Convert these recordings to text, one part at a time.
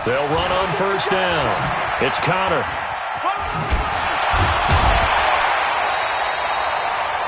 They'll run on first down. It's Connor.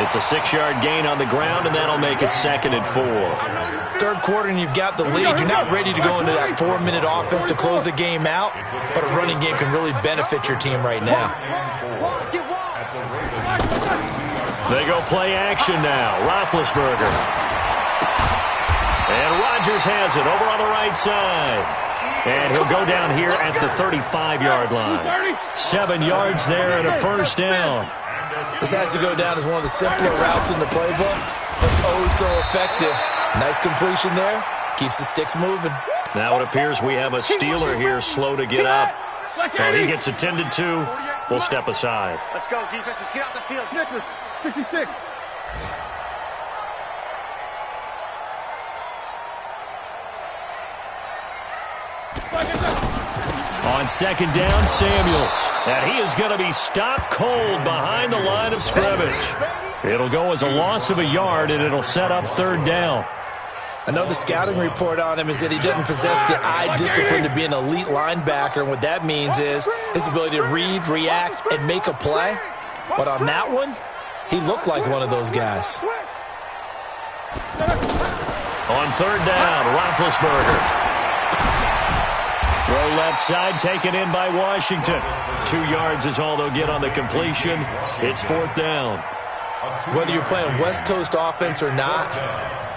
It's a 6-yard gain on the ground, and that'll make it 2nd and 4. Third quarter, and you've got the lead. You're not ready to go into that 4-minute offense to close the game out, but a running game can really benefit your team right now. They go play action now. Roethlisberger. And Rodgers has it over on the right side. And he'll go down here at the 35-yard line. 7 yards there and a first down. This has to go down as one of the simpler routes in the playbook, but oh so effective. Nice completion there. Keeps the sticks moving. Now it appears we have a Steeler here slow to get up. Well, he gets attended to. We'll step aside. Let's go, defense. Let's get out the field. Nicholas, 66. On second down, Samuels. And he is going to be stopped cold behind the line of scrimmage. It'll go as a loss of a yard, and it'll set up third down. I know the scouting report on him is that he doesn't possess the eye discipline to be an elite linebacker. And what that means is his ability to read, react, and make a play. But on that one, he looked like one of those guys. On third down, Roethlisberger. Throw left side, taken in by Washington. 2 yards is all they'll get on the completion. It's 4th down. Whether you're playing West Coast offense or not,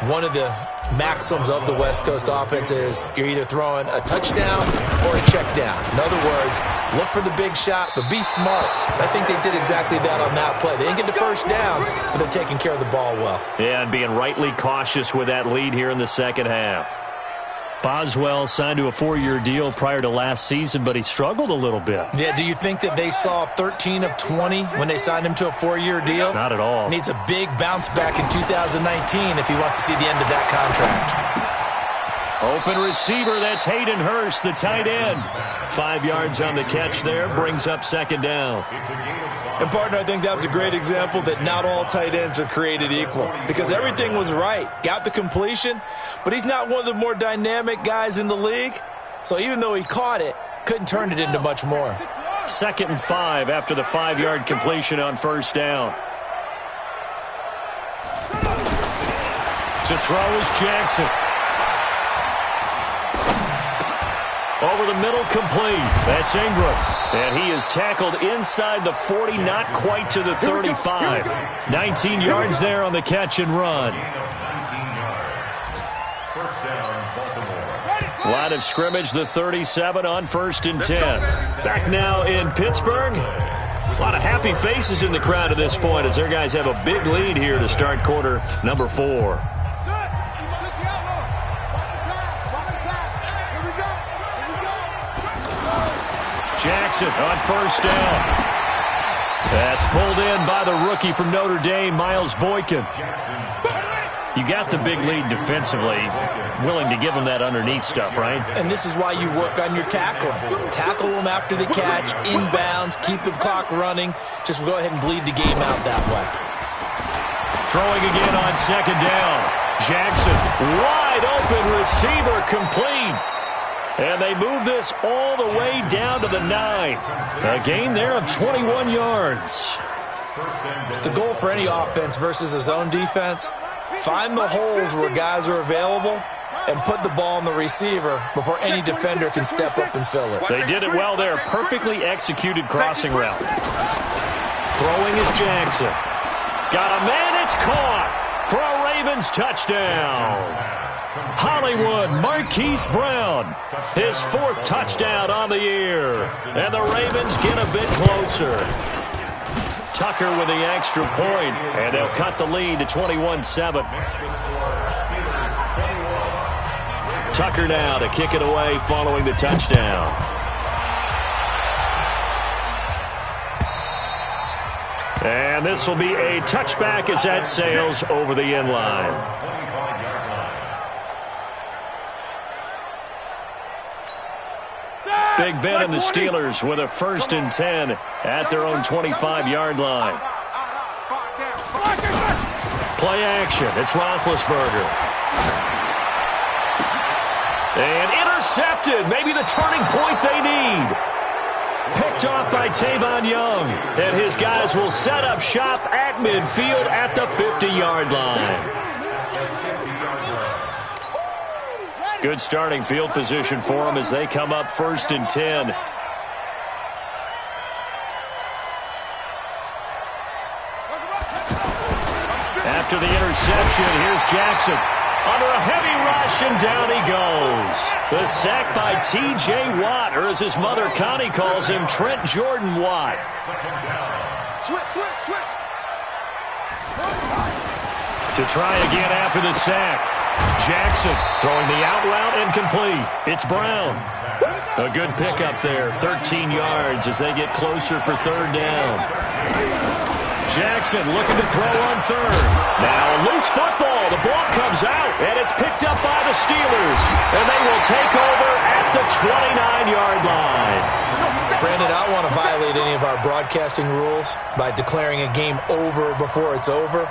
one of the maxims of the West Coast offense is you're either throwing a touchdown or a check down. In other words, look for the big shot, but be smart. I think they did exactly that on that play. They didn't get the first down, but they're taking care of the ball well. Yeah, and being rightly cautious with that lead here in the second half. Boswell signed to a 4-year deal prior to last season, but he struggled a little bit. Yeah, do you think that they saw 13 of 20 when they signed him to a 4-year deal? Not at all. Needs a big bounce back in 2019 if he wants to see the end of that contract. Open receiver, that's Hayden Hurst, the tight end. 5 yards on the catch there, brings up second down. And, partner, I think that was a great example that not all tight ends are created equal because everything was right. Got the completion, but he's not one of the more dynamic guys in the league. So even though he caught it, couldn't turn it into much more. 2nd and 5 after the 5-yard completion on first down. To throw is Jackson. Over the middle, complete. That's Ingram. And he is tackled inside the 40, not quite to the 35. 19 yards there on the catch and run. Line of scrimmage, the 37 on 1st and 10. Back now in Pittsburgh. A lot of happy faces in the crowd at this point as their guys have a big lead here to start quarter number 4. Jackson on first down. That's pulled in by the rookie from Notre Dame, Miles Boykin. You got the big lead defensively, willing to give him that underneath stuff, right? And this is why you work on your tackling. Tackle them after the catch, inbounds, keep the clock running. Just go ahead and bleed the game out that way. Throwing again on second down. Jackson, wide open receiver, complete. And they move this all the way down to the 9. A gain there of 21 yards. The goal for any offense versus a zone defense, find the holes where guys are available and put the ball on the receiver before any defender can step up and fill it. They did it well there. Perfectly executed crossing route. Throwing is Jackson. Got a man, it's caught for a Ravens touchdown. Hollywood Marquise Brown, his 4th touchdown on the year. And the Ravens get a bit closer. Tucker with the extra point, and they'll cut the lead to 21-7. Tucker now to kick it away following the touchdown. And this will be a touchback as that sails over the end line. Big Ben and the Steelers with a 1st and 10 at their own 25-yard line. Play action. It's Roethlisberger. And intercepted. Maybe the turning point they need. Picked off by Tavon Young. And his guys will set up shop at midfield at the 50-yard line. Good starting field position for them as they come up 1st and 10. After the interception, here's Jackson. Under a heavy rush, and down he goes. The sack by T.J. Watt, or as his mother Connie calls him, Trent Jordan Watt. Switch. To try again after the sack. Jackson throwing the out route incomplete. It's Brown. A good pickup there, 13 yards as they get closer for 3rd down. Jackson looking to throw on 3rd. Now a loose football. The ball comes out, and it's picked up by the Steelers. And they will take over at the 29-yard line. Brandon, I don't want to violate any of our broadcasting rules by declaring a game over before it's over.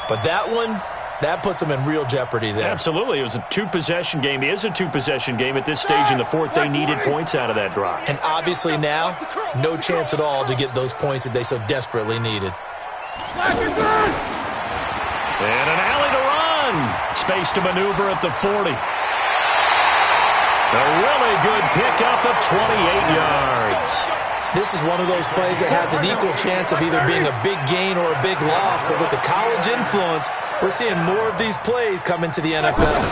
But that one, that puts them in real jeopardy there. Absolutely. It was a 2-possession game. It is a 2-possession game at this stage in the 4th. They needed points out of that drive. And obviously now, no chance at all to get those points that they so desperately needed. And an alley to run. Space to maneuver at the 40. A really good pickup of 28 yards. This is one of those plays that has an equal chance of either being a big gain or a big loss. But with the college influence, we're seeing more of these plays come into the NFL.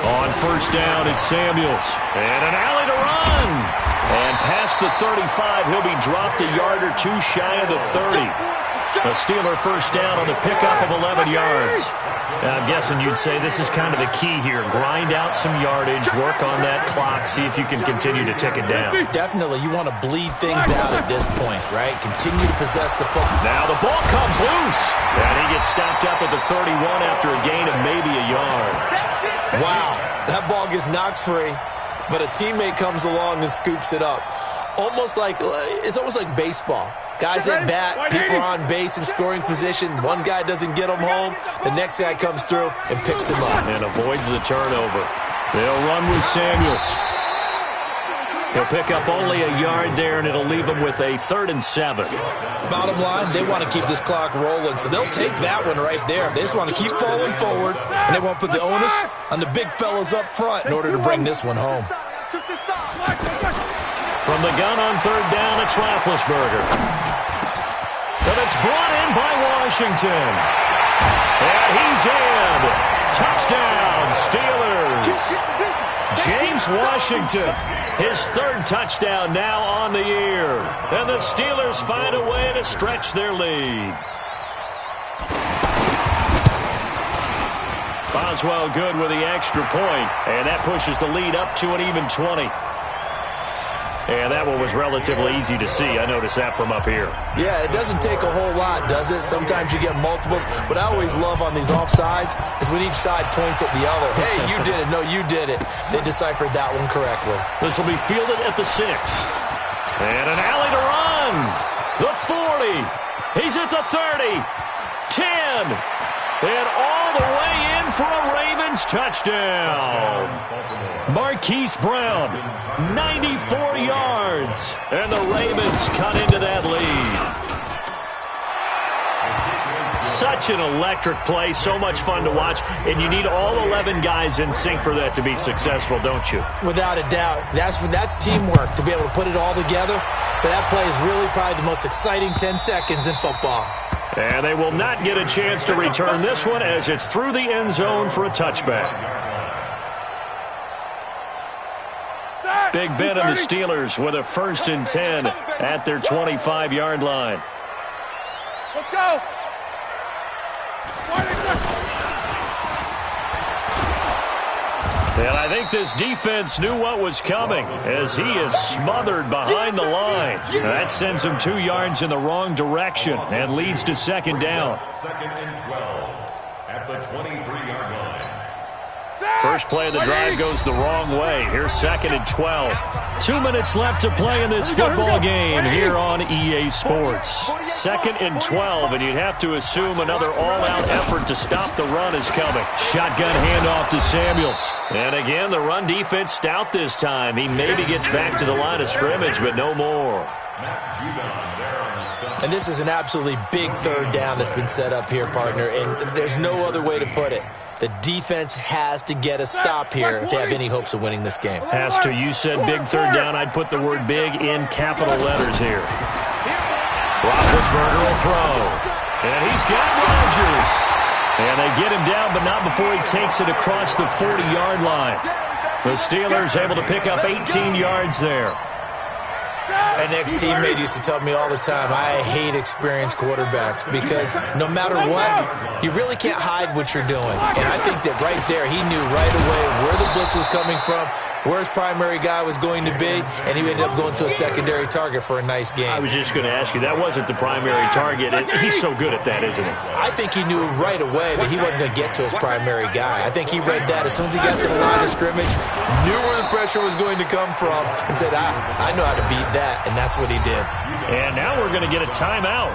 On 1st down, it's Samuels. And an alley to run. And past the 35, he'll be dropped a yard or two shy of the 30. A Steeler 1st down on the pickup of 11 yards. I'm guessing you'd say this is kind of the key here. Grind out some yardage, work on that clock, see if you can continue to tick it down. Definitely. You want to bleed things out at this point, right? Continue to possess the football. Now the ball comes loose. And he gets stopped up at the 31 after a gain of maybe a yard. Wow. That ball gets knocked free, but a teammate comes along and scoops it up. It's almost like baseball. Guys at bat, people are on base in scoring position. One guy doesn't get him home. The next guy comes through and picks him up. And avoids the turnover. They'll run with Samuels. He'll pick up only a yard there, and it'll leave him with a 3rd and 7. Bottom line, they want to keep this clock rolling, so they'll take that one right there. They just want to keep falling forward, and they want to put the onus on the big fellas up front in order to bring this one home. From the gun on 3rd down, it's Roethlisberger. And it's brought in by Washington. And he's in. Touchdown, Steelers. James Washington, his 3rd touchdown now on the year. And the Steelers find a way to stretch their lead. Boswell good with the extra point. And that pushes the lead up to an even 20. And that one was relatively easy to see. I noticed that from up here. Yeah, it doesn't take a whole lot, does it? Sometimes you get multiples. What I always love on these offsides is when each side points at the other. Hey, you did it. No, you did it. They deciphered that one correctly. This will be fielded at the 6. And an alley to run. The 40. He's at the 30. 10. And all the way in for a Ravens touchdown. Marquise Brown, 94 yards. And the Ravens cut into that lead. Such an electric play, so much fun to watch. And you need all 11 guys in sync for that to be successful, don't you? Without a doubt. That's teamwork, to be able to put it all together. But that play is really probably the most exciting 10 seconds in football. And they will not get a chance to return this one as it's through the end zone for a touchback. Big Ben and the Steelers with a 1st and 10 at their 25-yard line. Let's go. And I think this defense knew what was coming as he is smothered behind the line. That sends him 2 yards in the wrong direction and leads to 2nd down. 2nd and 12 at the 23-yard line. first play of the drive goes the wrong way. Here's 2nd and 12. 2 minutes left to play in this football game here on EA Sports. 2nd and 12, and you'd have to assume another all-out effort to stop the run is coming. Shotgun handoff to Samuels. And again, the run defense stout this time. He maybe gets back to the line of scrimmage, but no more. And this is an absolutely big 3rd down that's been set up here, partner, and there's no other way to put it. The defense has to get a stop here if they have any hopes of winning this game. Has to. You said big 3rd down. I'd put the word big in capital letters here. Roethlisberger will throw. And he's got Rodgers. And they get him down, but not before he takes it across the 40-yard line. The Steelers able to pick up 18 yards there. An ex-teammate used to tell me all the time, I hate experienced quarterbacks because no matter what, you really can't hide what you're doing. And I think that right there, he knew right away where the blitz was coming from, where his primary guy was going to be, and he ended up going to a secondary target for a nice game. I was just going to ask you, that wasn't the primary target. He's so good at that, isn't he? I think he knew right away that he wasn't going to get to his primary guy. I think he read that as soon as he got to the line of scrimmage, knew where the pressure was going to come from, and said, I know how to beat that, and that's what he did. And now we're going to get a timeout.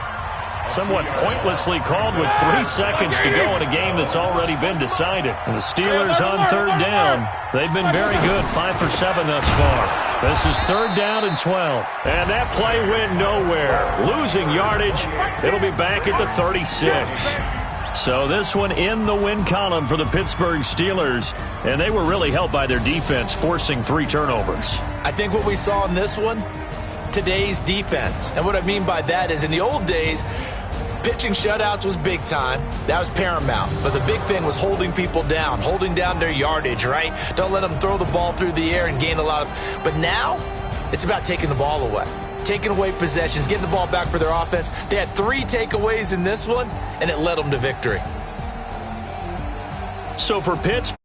Somewhat pointlessly called with 3 seconds to go in a game that's already been decided. And the Steelers on 3rd down. They've been very good, 5 for 7 thus far. This is 3rd down and 12. And that play went nowhere. Losing yardage. It'll be back at the 36. So this one in the win column for the Pittsburgh Steelers. And they were really helped by their defense, forcing 3 turnovers. I think what we saw in this one, today's defense. And what I mean by that is in the old days, pitching shutouts was big time. That was paramount. But the big thing was holding people down, holding down their yardage, right? Don't let them throw the ball through the air and gain a lot of... But now, it's about taking the ball away. Taking away possessions, getting the ball back for their offense. They had 3 takeaways in this one, and it led them to victory. So for Pittsburgh,